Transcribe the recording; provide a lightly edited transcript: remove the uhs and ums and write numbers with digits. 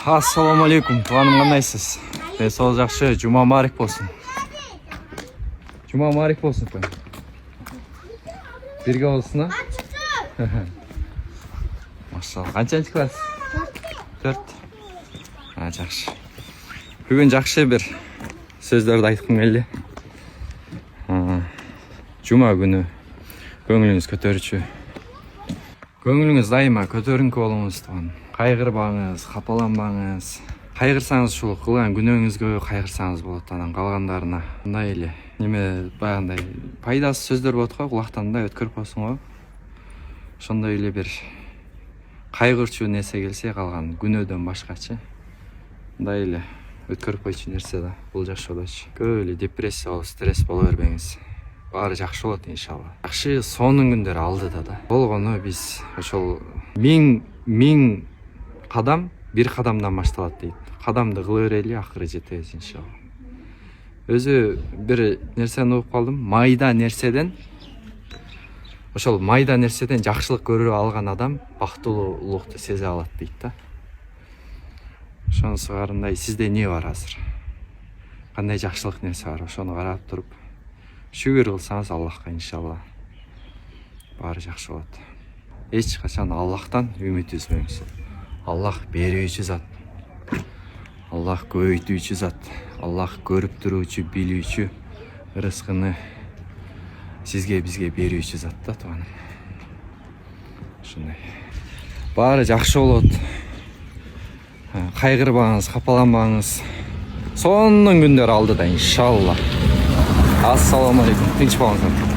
Assalamu alaikum, туғаным қандайсыз? Сол жақшы, жұма марик болсын. Жұма марик болсын. Бірге болсын, а? Машалла. Қаншаншы класс? 4. Жақшы. Бүгін жақшы бір сөздерді айтқым келді. Жұма күні көңіліңіз көтеруші. Көңіліңіз дайыма көтеріңкі болыңыз туған. Қайғырбаңыз, қапаланбаңыз. Қайғырсаңыз шул қылған күнөөңүзгө қайғырсаңыз болот, анан калгандарына. Мындай эле неме баягындай пайдасыз сөздөр болот го, кулактан да өткөрүп койсуң го. Ошондой эле бир кайгырчу нерсе келсе калган күнөөдөн башкачы. Мындай эле өткөрүп койчу нерсе да, бул жакшы болочу. Көп эле депрессия болуп, стресс боло бербеңиз. Баары жакшы болот иншалла. Жакшы сонун күндөр алдыда да. Болгону биз ошол миң кадам бир кадамдан башталат дейт. Кадамды кыла берели, акыры жетебиз иншалла. Өзү бир нерсени угуп калдым. Ошол майда нерседен жакшылык көрө алган адам бактылуулукту сезе алат дейт да. Ошонусу карындай сизде эмне бар азыр? Кандай жакшылык нерсе бар? Ошону карап туруп шүгүр кылсаңыз Аллахка иншалла баары жакшы болот. Эч качан Аллахтан үмүт үзбөңүз. Аллах берүүчү зат. Аллах көбөйтүүчү зат. Аллах көрүп туруучу, билүүчү, рызкыны сизге бизге берүүчү зат да тууганым. Ошондой. Баары жакшы болот. Кайгырбаңыз, капаланбаңыз. Сонун күндөр алдыда иншалла. Assalamu alaikum. Tinch болыңыздар.